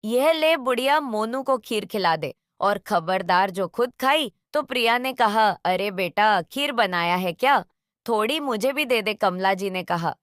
यह ले बुढ़िया, मोनू को खीर खिला दे। और खबरदार जो खुद खाई तो प्रिया ने कहा, अरे बेटा, खीर बनाया है क्या? थोड़ी मुझे भी दे दे, कमला जी ने कहा।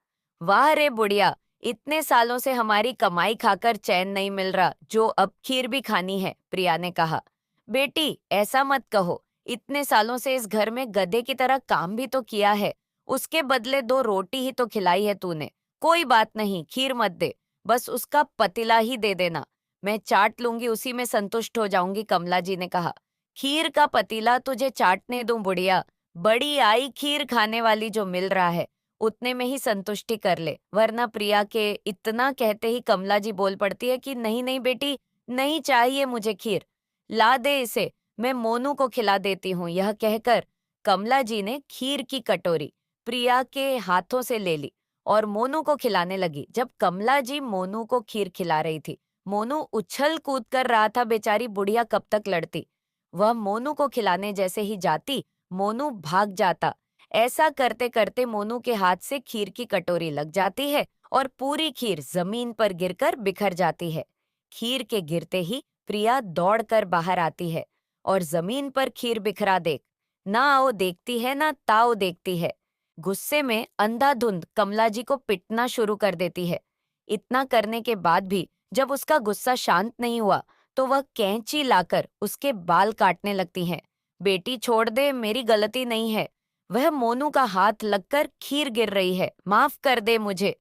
वाह रे बुढ़िया, इतने सालों से हमारी कमाई खाकर चैन नहीं मिल रहा, जो अब खीर भी खानी है, प्रिया ने कहा। बेटी, ऐसा मत कहो, इतने सालों से इस घर में गधे की तरह काम भी तो किया है, उसके बदले दो रोटी ही तो खिलाई है तूने। कोई बात नहीं, खीर मत दे, बस उसका पतीला ही दे देना, मैं चाट लूंगी, उसी में संतुष्ट हो जाऊंगी, कमला जी ने कहा। खीर का पतीला तुझे चाटने दूं बुढ़िया, बड़ी आई खीर खाने वाली जो मिल रहा है, उतने में ही संतुष्टि कर ले, वरना प्रिया के इतना कहते ही कमला जी बोल पड़ती है कि नहीं नहीं बेटी, नहीं चाहिए मुझे खीर, ला दे इसे, मैं मोनू को खिला देती हूँ। यह कहकर कमला जी ने खीर की कटोरी प्रिया के हाथों से ले ली और मोनू को खिलाने लगी। जब कमला जी मोनू को खीर खिला रही थी, मोनू उछल कूद कर रहा था, बेचारी बुढ़िया कब तक लड़ती। वह मोनू को खिलाने जैसे ही जाती, मोनू भाग जाता। ऐसा करते करते मोनू के हाथ से खीर की कटोरी लग जाती है और पूरी खीर जमीन पर गिरकर बिखर जाती है। खीर के गिरते ही प्रिया दौड़कर बाहर आती है और जमीन पर खीर बिखरा देख ना आओ देखती है ना ताओ देखती है। गुस्से में अंधाधुंध कमला जी को पिटना शुरू कर देती है। इतना करने के बाद भी जब उसका गुस्सा शांत नहीं हुआ तो वह कैंची लाकर उसके बाल काटने लगती है। बेटी छोड़ दे, मेरी गलती नहीं है, वह मोनू का हाथ लगकर खीर गिर रही है, माफ कर दे मुझे।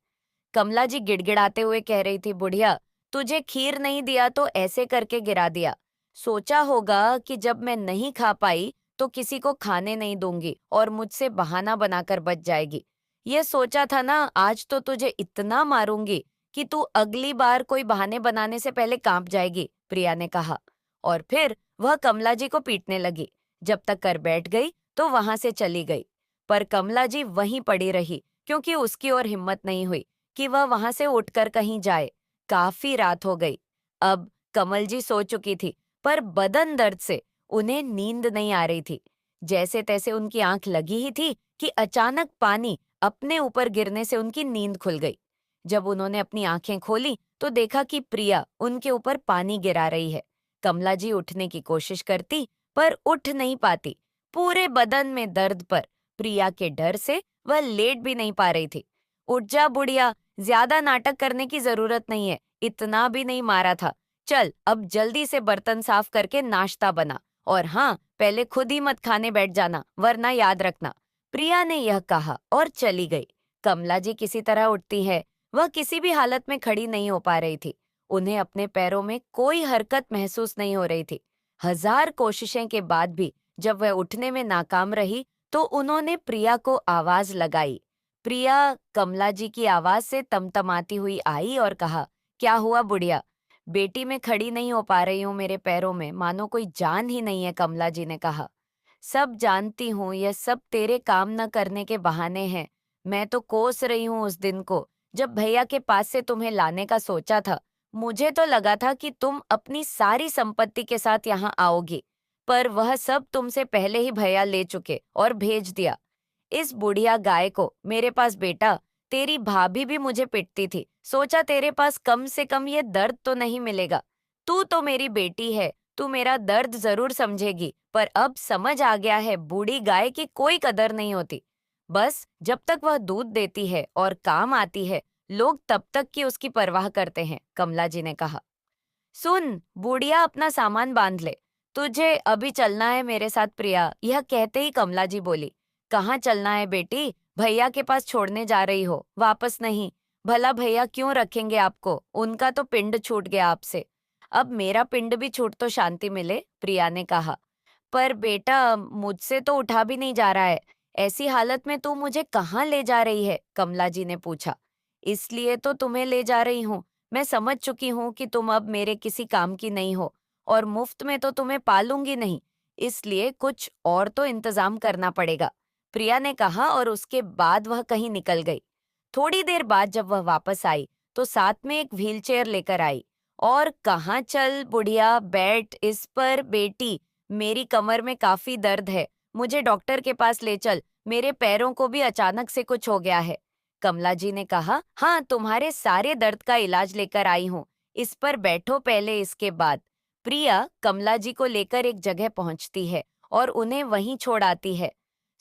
कमला जी गिड़गिड़ाते हुए कह रही थी, बुढ़िया, तुझे खीर नहीं दिया तो ऐसे करके गिरा दिया। सोचा होगा कि जब मैं नहीं खा पाई तो किसी को खाने नहीं दूंगी और मुझसे बहाना बनाकर बच जाएगी। ये सोचा था ना, आज तो तुझे इतना मारूंगी कि तू अगली बार कोई बहाने बनाने से पहले कांप जाएगी, प्रिया ने कहा। और फिर वह कमला जी को पीटने लगी। जब तक कर बैठ गई तो वहां से चली गई। पर कमला जी वहीं पड़ी रही, क्योंकि उसकी और हिम्मत नहीं हुई कि वह वहां से उठकर कहीं जाए। काफी रात हो गई। अब कमल जी सो चुकी थी, पर बदन दर्द से उन्हें नींद नहीं आ रही थी। जैसे तैसे उनकी आंख लगी ही थी कि अचानक पानी अपने ऊपर गिरने से उनकी नींद खुल गई। जब उन्होंने अपनी आंखें खोली तो देखा कि प्रिया उनके ऊपर पानी गिरा रही है। कमला जी उठने की कोशिश करती पर उठ नहीं पाती। पूरे बदन में दर्द पर प्रिया के डर से वह लेट भी नहीं पा रही थी। उठ जा बुढ़िया, ज्यादा नाटक करने की जरूरत नहीं है, इतना भी नहीं मारा था। चल अब जल्दी से बर्तन साफ करके नाश्ता बना, और हाँ, पहले खुद ही मत खाने बैठ जाना, वरना याद रखना। प्रिया ने यह कहा और चली गई। कमला जी किसी तरह उठती है, वह किसी भी हालत में खड़ी नहीं हो पा रही थी। उन्हें अपने पैरों में कोई हरकत महसूस नहीं हो रही थी। हजार कोशिशें के बाद भी जब वह उठने में नाकाम रही तो उन्होंने प्रिया को आवाज लगाई। प्रिया कमला जी की आवाज से तमतमाती हुई आई और कहा, क्या हुआ बुढ़िया? बेटी, मैं खड़ी नहीं हो पा रही हूँ, मेरे पैरों में मानो कोई जान ही नहीं है, कमला जी ने कहा। सब जानती हूँ, यह सब तेरे काम न करने के बहाने हैं। मैं तो कोस रही हूँ उस दिन को, जब भैया के पास से तुम्हें लाने का सोचा था। मुझे तो लगा था कि तुम अपनी सारी संपत्ति के साथ यहाँ आओगी, पर वह सब तुमसे पहले ही भैया ले चुके और भेज दिया। इस बुढ़िया गाय को मेरे पास बेटा, तेरी भाभी भी मुझे पिटती थी, सोचा तेरे पास कम से कम ये दर्द तो नहीं मिलेगा। तू तो मेरी बेटी है, तू मेरा दर्द जरूर समझेगी, पर अब समझ आ गया है बूढ़ी गाय की कोई कदर नहीं होती। बस जब तक वह दूध देती है और काम आती है, लोग तब तक की उसकी परवाह करते हैं, कमला जी ने कहा। सुन बुढ़िया, अपना सामान बांध ले, तुझे अभी चलना है मेरे साथ, प्रिया। यह कहते ही कमला जी बोली, कहाँ चलना है बेटी? भैया के पास छोड़ने जा रही हो, वापस नहीं। भला भैया क्यों रखेंगे आपको, उनका तो पिंड छूट गया आपसे। अब मेरा पिंड भी छूट तो शांति मिले, प्रिया ने कहा। पर बेटा, मुझसे तो उठा भी नहीं जा रहा है, ऐसी हालत में तू मुझे कहाँ ले जा रही है, कमला जी ने पूछा। इसलिए तो तुम्हें ले जा रही हूँ, मैं समझ चुकी हूँ कि तुम अब मेरे किसी काम की नहीं हो, और मुफ्त में तो तुम्हें पालूंगी नहीं, इसलिए कुछ और तो इंतजाम करना पड़ेगा, प्रिया ने कहा। और उसके बाद वह कहीं निकल गई। थोड़ी देर बाद जब वह वापस आई तो साथ में एक व्हीलचेयर लेकर आई। और कहाँ, चल बुढ़िया, बैठ इस पर। बेटी, मेरी कमर में काफी दर्द है, मुझे डॉक्टर के पास ले चल, मेरे पैरों को भी अचानक से कुछ हो गया है। कमला जी ने कहा, हाँ, तुम्हारे सारे दर्द का इलाज लेकर आई हूँ, इस पर बैठो पहले। इसके बाद प्रिया कमला जी को लेकर एक जगह पहुंचती है और उन्हें वहीं छोड़ आती है।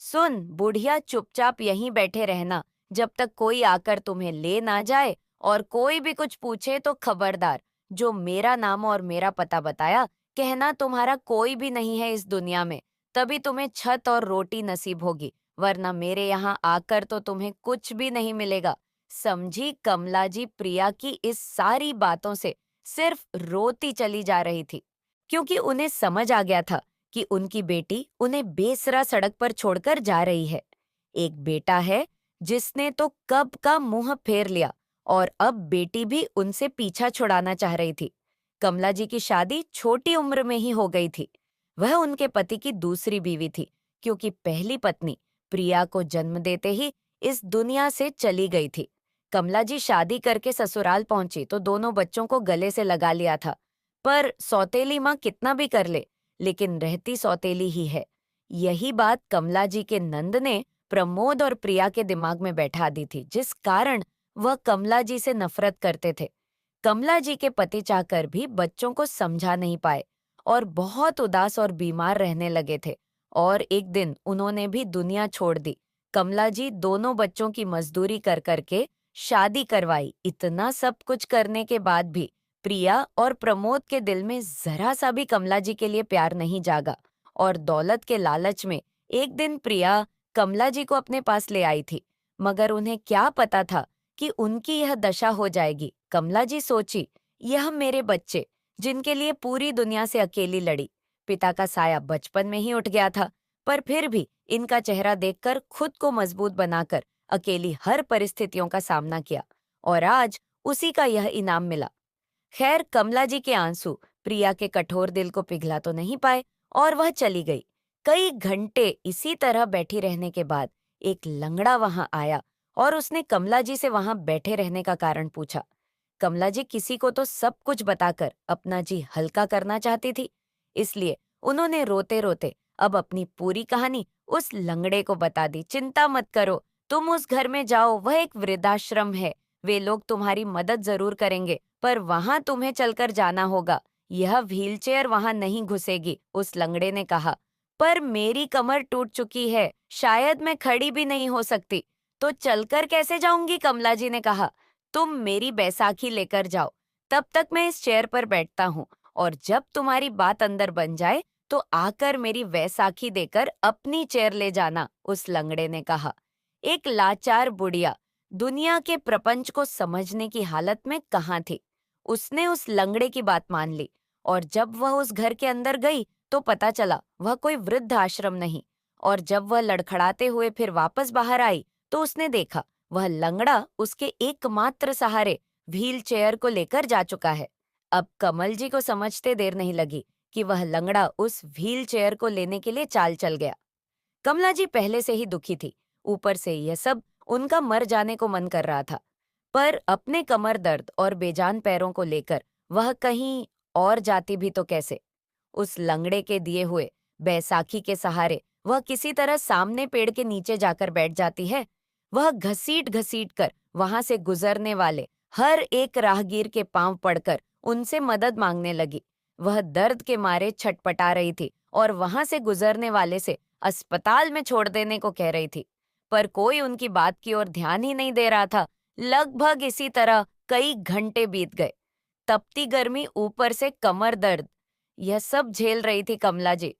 सुन बुढ़िया, चुपचाप यहीं बैठे रहना जब तक कोई आकर तुम्हें ले ना जाए, और कोई भी कुछ पूछे तो खबरदार, जो मेरा नाम और मेरा पता बताया, कहना तुम्हारा कोई भी नहीं है इस दुनिया में, तभी तुम्हें छत और रोटी नसीब होगी, वरना मेरे यहाँ आकर तो तुम्हें कुछ भी नहीं मिलेगा। समझी? कमला जी प्रिया की इस सारी बातों से सिर्फ रोती चली जा रही थी, क्योंकि उन्हें समझ आ गया था कि उनकी बेटी उन्हें बेसरा सड़क पर छोड़कर जा रही है। एक बेटा है जिसने तो कब का मुंह फेर लिया, और अब बेटी भी उनसे पीछा छुड़ाना चाह रही थी। कमला जी की शादी छोटी उम्र में ही हो गई थी। वह उनके पति की दूसरी बीवी थी, क्योंकि पहली पत्नी प्रिया को जन्म देते ही इस दुनिया से चली गई थी। कमला जी शादी करके ससुराल पहुंची तो दोनों बच्चों को गले से लगा लिया था, पर सौतेली माँ कितना भी कर ले, लेकिन रहती सौतेली ही है। यही बात कमला जी के नंद ने प्रमोद और प्रिया के दिमाग में बैठा दी थी, जिस कारण वह कमला जी से नफरत करते थे। कमला जी के पति चाहकर भी बच्चों को समझा नहीं पाए और बहुत उदास और बीमार रहने लगे थे, और एक दिन उन्होंने भी दुनिया छोड़ दी। कमला जी दोनों बच्चों की मजदूरी कर करके शादी करवाई। इतना सब कुछ करने के बाद भी प्रिया और प्रमोद के दिल में जरा सा भी कमला जी के लिए प्यार नहीं जागा, और दौलत के लालच में एक दिन प्रिया कमला जी को अपने पास ले आई थी, मगर उन्हें क्या पता था कि उनकी यह दशा हो जाएगी। कमला जी सोची, यह मेरे बच्चे जिनके लिए पूरी दुनिया से अकेली लड़ी। पिता का साया बचपन में ही उठ गया था, पर फिर भी इनका चेहरा देखकर खुद को मजबूत बनाकर अकेली हर परिस्थितियों का सामना किया, और आज उसी का यह इनाम मिला। खैर, कमला जी के आंसू प्रिया के कठोर दिल को पिघला तो नहीं पाए, और वह चली गई। कई घंटे इसी तरह बैठी रहने के बाद एक लंगड़ा वहां आया और उसने कमला जी से वहां बैठे रहने का कारण पूछा। कमला जी किसी को तो सब कुछ बताकर अपना जी हल्का करना चाहती थी, इसलिए उन्होंने रोते रोते अब अपनी पूरी कहानी उस लंगड़े को बता दी। चिंता मत करो, तुम उस घर में जाओ, वह एक वृद्धाश्रम है, वे लोग तुम्हारी मदद जरूर करेंगे, पर वहां तुम्हें चलकर जाना होगा। यह व्हीलचेयर वहां नहीं घुसेगी, उस लंगड़े ने कहा। पर मेरी कमर टूट चुकी है, शायद मैं खड़ी भी नहीं हो सकती। तो चलकर कैसे जाऊंगी? कमला जी ने कहा। तुम मेरी बैसाखी लेकर जाओ, तब तक मैं इस चेयर पर बैठता हूँ, और जब तुम्हारी बात अंदर बन जाए तो आकर मेरी वैसाखी देकर अपनी चेयर ले जाना, उस लंगड़े ने कहा। एक लाचार बुढ़िया दुनिया के प्रपंच को समझने की हालत में कहाँ थी। उसने उस लंगड़े की बात मान ली, और जब वह उस घर के अंदर गई तो पता चला वह कोई वृद्ध आश्रम नहीं, और जब वह लड़खड़ाते हुए फिर वापस बाहर आई तो उसने देखा वह लंगड़ा उसके एकमात्र सहारे व्हील चेयर को लेकर जा चुका है। अब कमल जी को समझते देर नहीं लगी कि वह लंगड़ा उस व्हील चेयर को लेने के लिए चाल चल गया। कमला जी पहले से ही दुखी थी, ऊपर से यह सब उनका मर जाने को मन कर रहा था, पर अपने कमर दर्द और बेजान पैरों को लेकर वह कहीं और जाती भी तो कैसे। उस लंगड़े के दिए हुए बैसाखी के सहारे वह किसी तरह सामने पेड़ के नीचे जाकर बैठ जाती है। वह घसीट घसीट कर वहां से गुजरने वाले हर एक राहगीर के पांव पड़कर उनसे मदद मांगने लगी। वह दर्द के मारे छटपटा रही थी और वहां से गुजरने वाले से अस्पताल में छोड़ देने को कह रही थी, पर कोई उनकी बात की ओर ध्यान ही नहीं दे रहा था। लगभग इसी तरह कई घंटे बीत गए। तपती गर्मी, ऊपर से कमर दर्द, यह सब झेल रही थी कमला जी,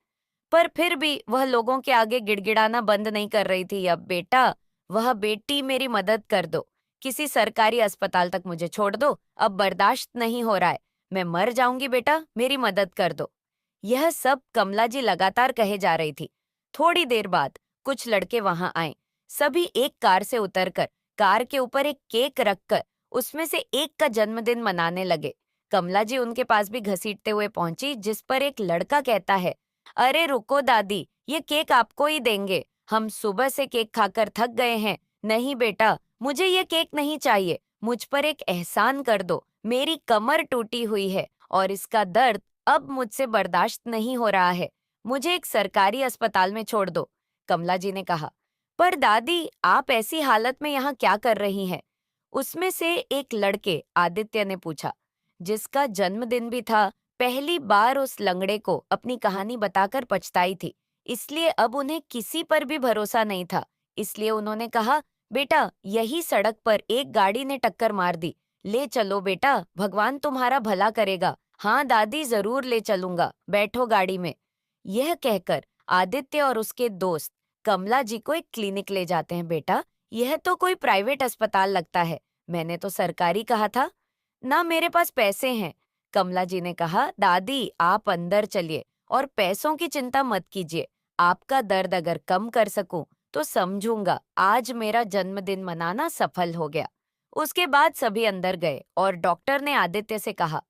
पर फिर भी वह लोगों के आगे गिड़गिड़ाना बंद नहीं कर रही थी। अब बेटा, वह बेटी, मेरी मदद कर दो, किसी सरकारी अस्पताल तक मुझे छोड़ दो, अब बर्दाश्त नहीं हो रहा है, मैं मर जाऊंगी बेटा, मेरी मदद कर दो। यह सब कमला जी लगातार कहे जा रही थी। थोड़ी देर बाद कुछ लड़के वहां आए। सभी एक कार से उतरकर कार के ऊपर एक केक रखकर उसमें से एक का जन्मदिन मनाने लगे। कमला जी उनके पास भी घसीटते हुए पहुंची, जिस पर एक लड़का कहता है, अरे रुको दादी, ये केक आपको ही देंगे, हम सुबह से केक खाकर थक गए हैं। नहीं बेटा, मुझे ये केक नहीं चाहिए, मुझ पर एक एहसान कर दो, मेरी कमर टूटी हुई है और इसका दर्द अब मुझसे बर्दाश्त नहीं हो रहा है, मुझे एक सरकारी अस्पताल में छोड़ दो। कमला जी ने कहा, पर दादी, आप ऐसी हालत में यहाँ क्या कर रही हैं? उसमें से एक लड़के आदित्य ने पूछा। जिसका जन्मदिन भी था, पहली बार उस लंगड़े को अपनी कहानी बताकर पछताई थी। इसलिए अब उन्हें किसी पर भी भरोसा नहीं था। इसलिए उन्होंने कहा, बेटा यही सड़क पर एक गाड़ी ने टक्कर मार दी, ले चलो बेटा, भगवान तुम्हारा भला करेगा। हाँ दादी, जरूर ले चलूंगा, बैठो गाड़ी में। यह कहकर आदित्य और उसके दोस्त कमला जी को एक क्लिनिक ले जाते हैं। बेटा, यह तो कोई प्राइवेट अस्पताल लगता है, मैंने तो सरकारी कहा था। ना मेरे पास पैसे हैं। कमला जी ने कहा, दादी आप अंदर चलिए और पैसों की चिंता मत कीजिए। आपका दर्द अगर कम कर सकूं तो समझूंगा आज मेरा जन्मदिन मनाना सफल हो गया। उसके बाद सभी अंदर गए और डॉक्टर ने आदित्य से कहा,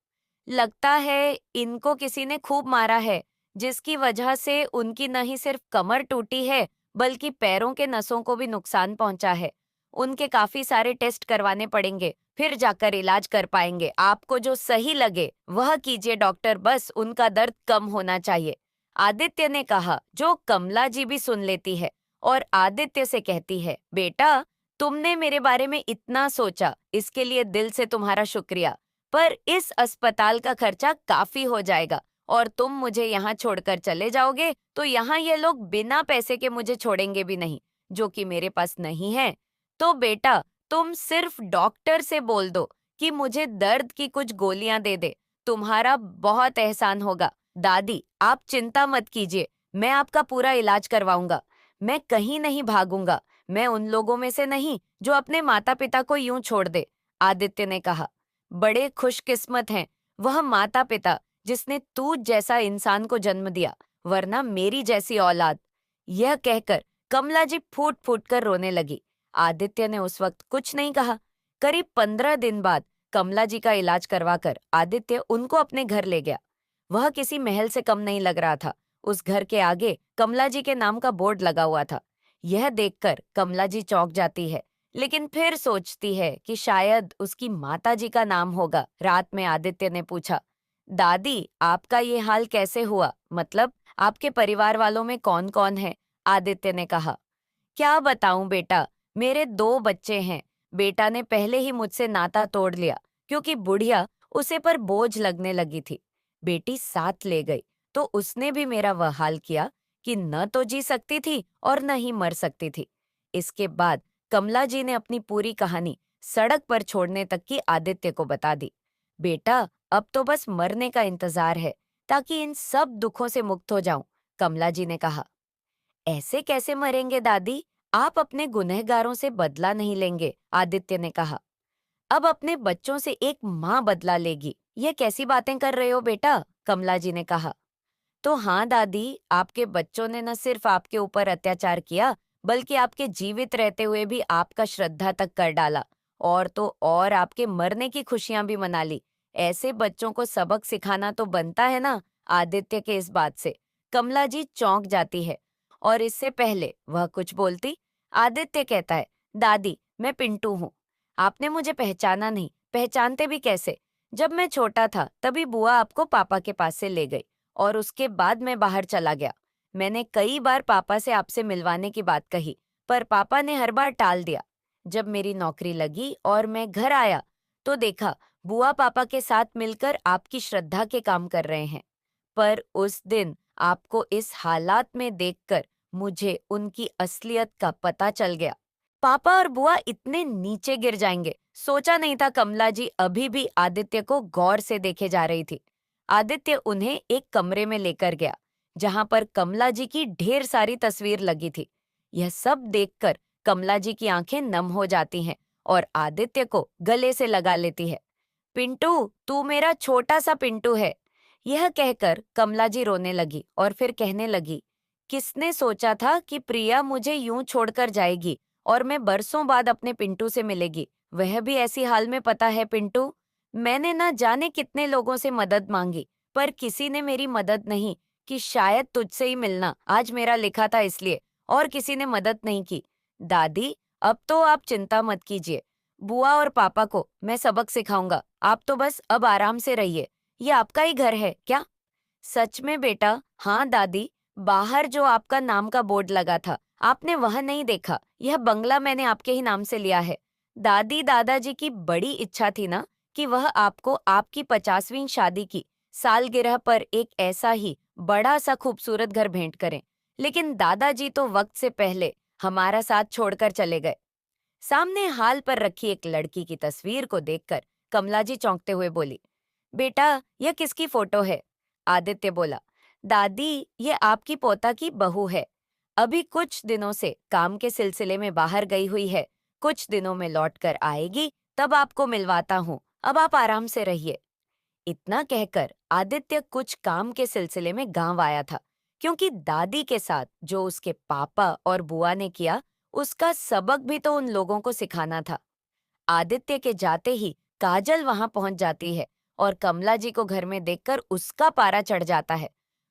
लगता है इनको किसी ने खूब मारा है, जिसकी वजह से उनकी न ही सिर्फ कमर टूटी है बल्कि पैरों के नसों को भी नुकसान पहुंचा है। उनके काफी सारे टेस्ट करवाने पड़ेंगे, फिर जाकर इलाज कर पाएंगे। आपको जो सही लगे वह कीजिए डॉक्टर, बस उनका दर्द कम होना चाहिए। आदित्य ने कहा, जो कमला जी भी सुन लेती है और आदित्य से कहती है, बेटा तुमने मेरे बारे में इतना सोचा, इसके लिए दिल से तुम्हारा शुक्रिया। पर इस अस्पताल का खर्चा काफी हो जाएगा और तुम मुझे यहाँ छोड़कर चले जाओगे तो यहाँ ये लोग बिना पैसे के मुझे छोड़ेंगे भी नहीं, जो कि मेरे पास नहीं है। तो बेटा तुम सिर्फ डॉक्टर से बोल दो कि मुझे दर्द की कुछ गोलियां दे दे, तुम्हारा बहुत एहसान होगा। दादी आप चिंता मत कीजिए, मैं आपका पूरा इलाज करवाऊंगा। मैं कहीं नहीं भागूंगा, मैं उन लोगों में से नहीं जो अपने माता पिता को यूं छोड़ दे। आदित्य ने कहा, बड़े खुशकिस्मत हैं वह माता पिता जिसने तू जैसा इंसान को जन्म दिया, वरना मेरी जैसी औलाद। यह कहकर कमला जी फूट फूट कर रोने लगी। आदित्य ने उस वक्त कुछ नहीं कहा। करीब 15 दिन बाद कमला जी का इलाज करवाकर आदित्य उनको अपने घर ले गया। वह किसी महल से कम नहीं लग रहा था। उस घर के आगे कमला जी के नाम का बोर्ड लगा हुआ था। यह देखकर कमला जी चौंक जाती है, लेकिन फिर सोचती है कि शायद उसकी माता जी का नाम होगा। रात में आदित्य ने पूछा, दादी आपका ये हाल कैसे हुआ, मतलब आपके परिवार वालों में कौन कौन है? आदित्य ने कहा, क्या बताऊं बेटा, मेरे 2 बच्चे हैं। बेटा ने पहले ही मुझसे नाता तोड़ लिया क्योंकि बुढ़िया उसे पर बोझ लगने लगी थी। बेटी साथ ले गई तो उसने भी मेरा वह हाल किया कि न तो जी सकती थी और न ही मर सकती थी। इसके बाद कमला जी ने अपनी पूरी कहानी सड़क पर छोड़ने तक की आदित्य को बता दी। बेटा अब तो बस मरने का इंतजार है ताकि इन सब दुखों से मुक्त हो जाऊं, कमला जी ने कहा। ऐसे कैसे मरेंगे दादी, आप अपने गुनहगारों से बदला नहीं लेंगे, आदित्य ने कहा। अब अपने बच्चों से एक माँ बदला लेगी, ये कैसी बातें कर रहे हो बेटा, कमला जी ने कहा। तो हाँ दादी, आपके बच्चों ने न सिर्फ आपके ऊपर अत्याचार किया बल्कि आपके जीवित रहते हुए भी आपका श्रद्धा तक कर डाला, और तो और आपके मरने की खुशियां भी मना ली। ऐसे बच्चों को सबक सिखाना तो बनता है ना। आदित्य के इस बात से कमला जी चौंक जाती है और इससे पहले वह कुछ बोलती, आदित्य कहता है, दादी मैं पिंटू हूँ। आपने मुझे पहचाना नहीं, पहचानते भी कैसे? जब मैं छोटा था तभी बुआ आपको पापा के पास से ले गई और उसके बाद मैं बाहर चला गया। मैंने कई बार पापा से आपसे मिलवाने की बात कही, पर पापा ने हर बार टाल दिया। जब मेरी नौकरी लगी और मैं घर आया तो देखा बुआ पापा के साथ मिलकर आपकी श्रद्धा के काम कर रहे हैं। पर उस दिन आपको इस हालात में देखकर मुझे उनकी असलियत का पता चल गया। पापा और बुआ इतने नीचे गिर जाएंगे सोचा नहीं था। कमला जी अभी भी आदित्य को गौर से देखे जा रही थी। आदित्य उन्हें एक कमरे में लेकर गया जहां पर कमला जी की ढेर सारी तस्वीर लगी थी। यह सब देखकर कमला जी की आंखें नम हो जाती हैं और आदित्य को गले से लगा लेती है। पिंटू, तू मेरा छोटा सा पिंटू है। यह कहकर कमला जी रोने लगी और फिर कहने लगी, किसने सोचा था कि प्रिया मुझे यूं छोड़कर जाएगी और मैं बरसों बाद अपने पिंटू से मिलेगी, वह भी ऐसी हाल में। पता है पिंटू, मैंने न जाने कितने लोगों से मदद मांगी पर किसी ने मेरी मदद नहीं कि शायद तुझसे ही मिलना आज मेरा लिखा था इसलिए, और किसी ने मदद नहीं की। दादी अब तो आप चिंता मत कीजिए, बुआ और पापा को मैं सबक सिखाऊंगा, आप तो बस अब आराम से रहिए। ये आपका ही घर है क्या? सच में बेटा, हाँ दादी, बाहर जो आपका नाम का बोर्ड लगा था आपने वह नहीं देखा, यह बंगला मैंने आपके ही नाम से लिया है। दादी दादाजी की बड़ी इच्छा थी ना कि वह आपको आपकी 50वीं शादी की सालगिरह पर एक ऐसा ही बड़ा सा खूबसूरत घर भेंट करें, लेकिन दादाजी तो वक्त से पहले हमारा साथ छोड़कर चले गए। सामने हाल पर रखी एक लड़की की तस्वीर को देखकर कमला जी चौंकते हुए बोली, बेटा यह किसकी फोटो है? आदित्य बोला, दादी ये आपकी पोता की बहू है। अभी कुछ दिनों से काम के सिलसिले में बाहर गई हुई है, कुछ दिनों में लौट कर आएगी, तब आपको मिलवाता हूँ, अब आप आराम से रहिए। इतना कहकर आदित्य कुछ काम के सिलसिले में गांव आया था, क्योंकि दादी के साथ जो उसके पापा और बुआ ने किया, उसका सबक भी तो उन लोगों को सिखाना था। आदित्य के जाते ही काजल वहां पहुंच जाती है और कमला जी को घर में देखकर उसका पारा चढ़ जाता है।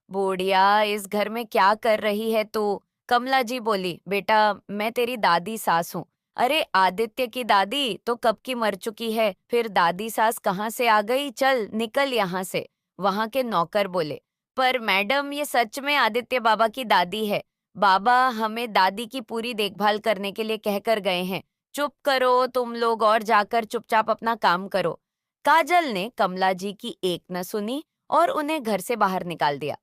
बुढ़िया, इस घर में क्या कर रही है तू? कमला जी बोली, बेटा मैं तेरी दादी सास हूँ। अरे आदित्य की दादी तो कब की मर चुकी है, फिर दादी सास कहाँ से आ गई? चल निकल यहाँ से। वहां के नौकर बोले, पर मैडम ये सच में आदित्य बाबा की दादी है। बाबा हमें दादी की पूरी देखभाल करने के लिए कहकर गए हैं। चुप करो तुम लोग और जाकर चुपचाप अपना काम करो। काजल ने कमला जी की एक न सुनी और उन्हें घर से बाहर निकाल दिया।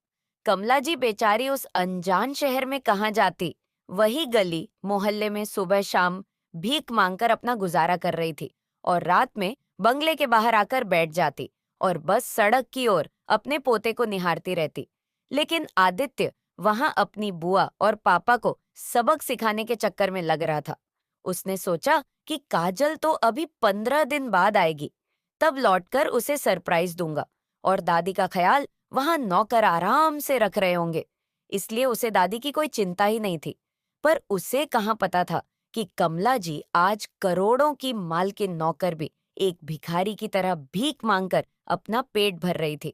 कमला जी बेचारी उस अनजान शहर में कहाँ जाती, वही गली मोहल्ले में सुबह शाम भीख मांगकर अपना गुजारा कर रही थी और रात में बंगले के बाहर आकर बैठ जाती और बस सड़क की ओर अपने पोते को निहारती रहती। लेकिन आदित्य वहां अपनी बुआ और पापा को सबक सिखाने के चक्कर में लग रहा था। उसने सोचा कि काजल तो अभी 15 दिन बाद आएगी, तब लौटकर उसे सरप्राइज दूंगा और दादी का ख्याल वहां नौकर आराम से रख रहे होंगे, इसलिए उसे दादी की कोई चिंता ही नहीं थी। पर उसे कहाँ पता था कि कमला जी आज करोड़ों की मालकिन नौकर भी एक भिखारी की तरह भीख मांगकर अपना पेट भर रही थी।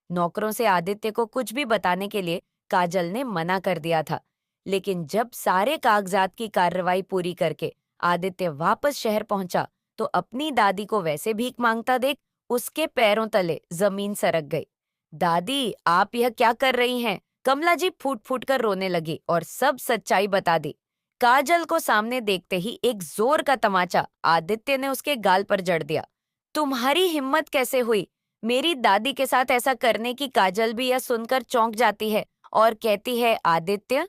नौकरों से आदित्य को कुछ भी बताने के लिए काजल ने मना कर दिया था, लेकिन जब सारे कागजात की कार्रवाई पूरी करके आदित्य वापस शहर पहुंचा, तो अपनी दादी को वैसे भीख मांगता देख उसके पैरों तले जमीन सरक गई। दादी आप यह क्या कर रही हैं? कमला जी फूट फूट कर रोने लगी और सब सच्चाई बता दी। काजल को सामने देखते ही एक जोर का तमाचा आदित्य ने उसके गाल पर जड़ दिया। तुम्हारी हिम्मत कैसे हुई मेरी दादी के साथ ऐसा करने की? काजल भी यह सुनकर चौंक जाती है और कहती है, आदित्य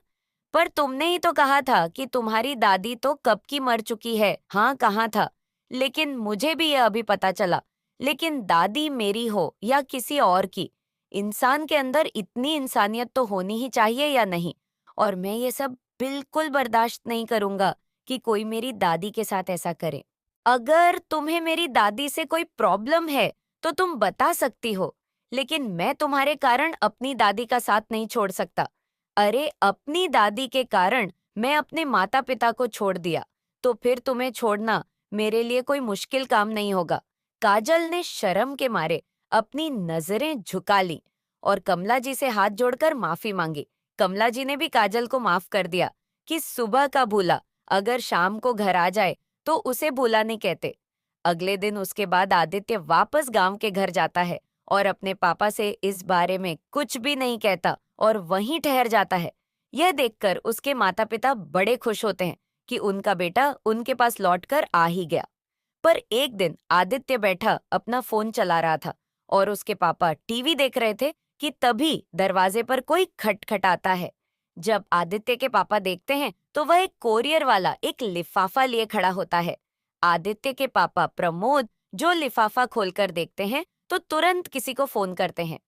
पर तुमने ही तो कहा था कि तुम्हारी दादी तो कब की मर चुकी है। हाँ कहा था, लेकिन मुझे भी यह अभी पता चला। लेकिन दादी मेरी हो या किसी और की, इंसान के अंदर इतनी इंसानियत तो होनी ही चाहिए या नहीं? और मैं ये सब बिल्कुल बर्दाश्त नहीं करूंगा कि कोई मेरी दादी के साथ ऐसा करे। अगर तुम्हें मेरी दादी से कोई प्रॉब्लम है तो तुम बता सकती हो, लेकिन मैं तुम्हारे कारण अपनी दादी का साथ नहीं छोड़ सकता। अरे अपनी दादी के कारण मैं अपने माता पिता को छोड़ दिया, तो फिर तुम्हें छोड़ना मेरे लिए कोई मुश्किल काम नहीं होगा। काजल ने शर्म के मारे अपनी नजरें झुका ली और कमला जी से हाथ जोड़कर माफी मांगी। कमला जी ने भी काजल को माफ कर दिया कि सुबह का भूला अगर शाम को घर आ जाए तो उसे भूला नहीं कहते। अगले दिन उसके बाद आदित्य वापस गांव के घर जाता है और अपने पापा से इस बारे में कुछ भी नहीं कहता और वहीं ठहर जाता है। यह देखकर उसके माता पिता बड़े खुश होते हैं कि उनका बेटा उनके पास लौटकर आ ही गया। पर एक दिन आदित्य बैठा अपना फोन चला रहा था और उसके पापा टीवी देख रहे थे कि तभी दरवाजे पर कोई खटखटाता है। जब आदित्य के पापा देखते हैं तो वह एक कोरियर वाला एक लिफाफा लिए खड़ा होता है। आदित्य के पापा प्रमोद जो लिफाफा खोलकर देखते हैं तो तुरंत किसी को फोन करते हैं।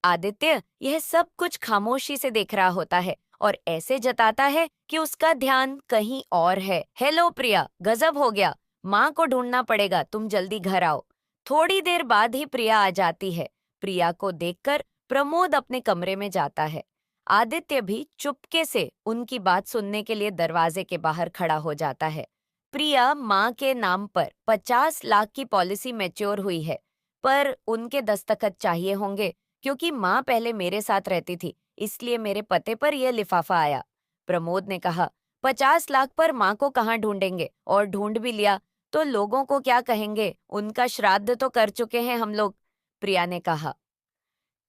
आदित्य यह सब कुछ खामोशी से देख रहा होता है और ऐसे जताता है कि उसका ध्यान कहीं और है। हेलो प्रिया, गजब हो गया, माँ को ढूंढना पड़ेगा, तुम जल्दी घर आओ। थोड़ी देर बाद ही प्रिया आ जाती है। प्रिया को देखकर प्रमोद अपने कमरे में जाता है। आदित्य भी चुपके से उनकी बात सुनने के लिए दरवाजे के बाहर खड़ा हो जाता है। प्रिया माँ के नाम पर 50 लाख की पॉलिसी मैच्योर हुई है, पर उनके दस्तखत चाहिए होंगे, क्योंकि माँ पहले मेरे साथ रहती थी, इसलिए मेरे पते पर यह लिफाफा आया। प्रमोद ने कहा, 50 लाख पर माँ को कहाँ ढूंढेंगे, और ढूंढ भी लिया तो लोगों को क्या कहेंगे, उनका श्राद्ध तो कर चुके हैं हम लोग। प्रिया ने कहा,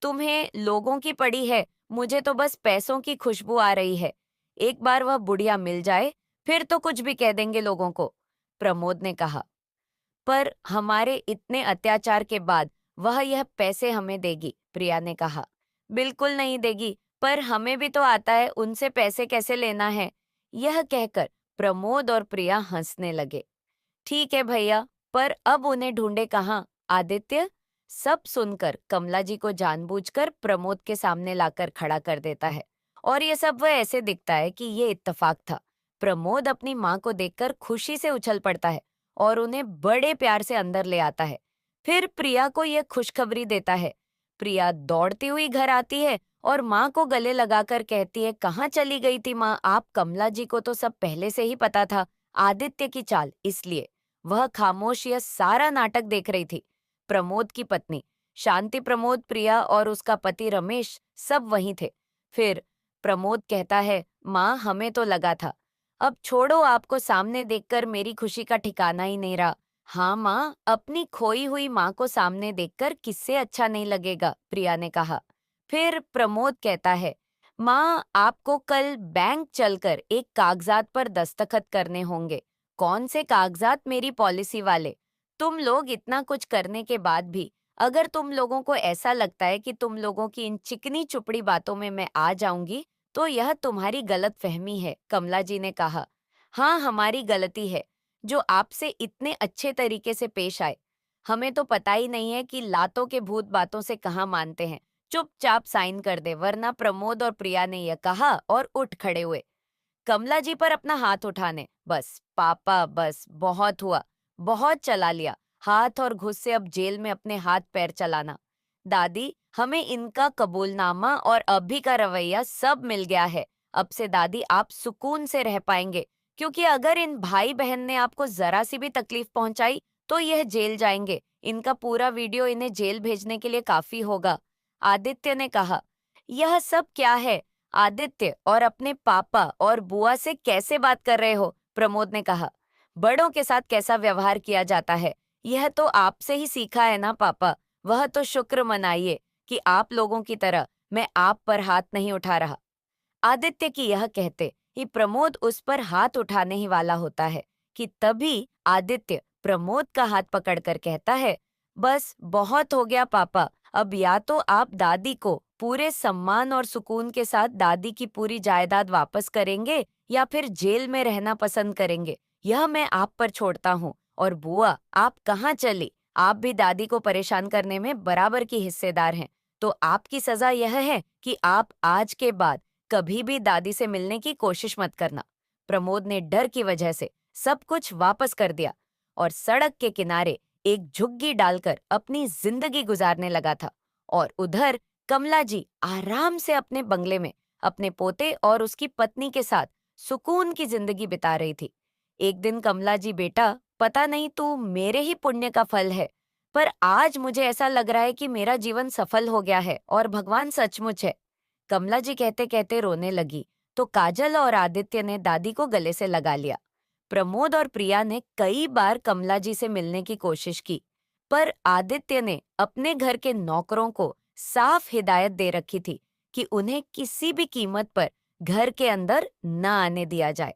तुम्हें लोगों की पड़ी है, मुझे तो बस पैसों की खुशबू आ रही है। एक बार वह बुढ़िया मिल जाए फिर तो कुछ भी कह देंगे लोगों को। प्रमोद ने कहा, पर हमारे इतने अत्याचार के बाद वह यह पैसे हमें देगी, प्रिया ने कहा। बिल्कुल नहीं देगी, पर हमें भी तो आता है उनसे पैसे कैसे लेना है। यह कहकर प्रमोद और प्रिया हंसने लगे। ठीक है भैया, पर अब उन्हें ढूंढे कहाँ? आदित्य सब सुनकर कमला जी को जानबूझकर प्रमोद के सामने लाकर खड़ा कर देता है और ये सब वह ऐसे दिखता है कि ये इत्तेफाक था। प्रमोद अपनी माँ को देखकर खुशी से उछल पड़ता है और उन्हें बड़े प्यार से अंदर ले आता है। फिर प्रिया को यह खुशखबरी देता है। प्रिया दौड़ती हुई घर आती है और माँ को गले लगाकर कहती है, कहाँ चली गई थी माँ आप? कमला जी को तो सब पहले से ही पता था, आदित्य की चाल, इसलिए वह खामोश यह सारा नाटक देख रही थी। प्रमोद की पत्नी शांति प्रमोद, प्रिया और उसका पति रमेश सब वहीं थे। फिर प्रमोद कहता है, माँ हमें तो लगा था, अब छोड़ो, आपको सामने देखकर मेरी खुशी का ठिकाना ही नहीं रहा। हाँ माँ, अपनी खोई हुई माँ को सामने देखकर किससे अच्छा नहीं लगेगा, प्रिया ने कहा। फिर प्रमोद कहता है, माँ आपको कल बैंक चलकर एक कागजात पर दस्तखत करने होंगे। कौन से कागजात? मेरी पॉलिसी वाले। तुम लोग इतना कुछ करने के बाद भी अगर तुम लोगों को ऐसा लगता है कि तुम लोगों की इन चिकनी चुपड़ी बातों में मैं आ जाऊंगी, तो यह तुम्हारी गलत फहमी है, कमला जी ने कहा। हाँ, हमारी गलती है जो आपसे इतने अच्छे तरीके से पेश आए। हमें तो पता ही नहीं है कि लातों के भूत बातों से कहाँ मानते हैं। चुपचाप साइन कर दे, वरना प्रमोद और प्रिया ने यह कहा और उठ खड़े हुए कमला जी पर अपना हाथ उठाने। बस पापा, बस बहुत हुआ, बहुत चला लिया। हाथ और घुस से अब जेल में अपने हाथ पैर चलाना। दादी, हमें इनका कबूलनामा और अभी का रवैया सब मिल गया है। अब से दादी आप सुकून से रह पाएंगे, क्योंकि अगर इन भाई बहन ने आपको जरा सी भी तकलीफ पहुंचाई तो यह जेल जाएंगे। इनका पूरा वीडियो इन्हें जेल भेजने के लिए काफी होगा। आदित्य ने कहा। यह सब क्या है? आदित्य और अपने पापा और बुआ से कैसे बात कर रहे हो? प्रमोद ने कहा। बड़ों के साथ कैसा व्यवहार किया जाता है, यह तो आपसे ही सीखा है ना पापा। वह तो शुक्र मनाइए कि आप लोगों की तरह मैं आप पर हाथ नहीं उठा रहा। आदित्य की यह कहते ही प्रमोद उस पर हाथ उठाने ही वाला होता है कि तभी आदित्य प्रमोद का हाथ पकड़कर कहता है, बस बहुत हो गया पापा, अब या तो आप दादी को पूरे सम्मान और सुकून के साथ दादी की पूरी जायदाद वापस करेंगे या फिर जेल में रहना पसंद करेंगे, यह मैं आप पर छोड़ता हूँ। और बुआ, आप कहाँ चली? आप भी दादी को परेशान करने में बराबर की हिस्सेदार हैं। तो आपकी सजा यह है कि आप आज के बाद कभी भी दादी से मिलने की कोशिश मत करना। प्रमोद ने डर की वजह से सब कुछ वापस कर दिया और सड़क के किनारे एक झुग्गी डालकर अपनी जिंदगी गुजारने लगा था। और उधर कमला जी आराम से अपने बंगले में अपने पोते और उसकी पत्नी के साथ सुकून की जिंदगी बिता रही थी। एक दिन कमला जी, बेटा, पता नहीं तू मेरे ही पुण्य का फल है, पर आज मुझे ऐसा लग रहा है कि मेरा जीवन सफल हो गया है और भगवान सचमुच है। कमला जी कहते कहते रोने लगी तो काजल और आदित्य ने दादी को गले से लगा लिया। प्रमोद और प्रिया ने कई बार कमला जी से मिलने की कोशिश की, पर आदित्य ने अपने घर के नौकरों को साफ हिदायत दे रखी थी कि उन्हें किसी भी कीमत पर घर के अंदर न आने दिया जाए।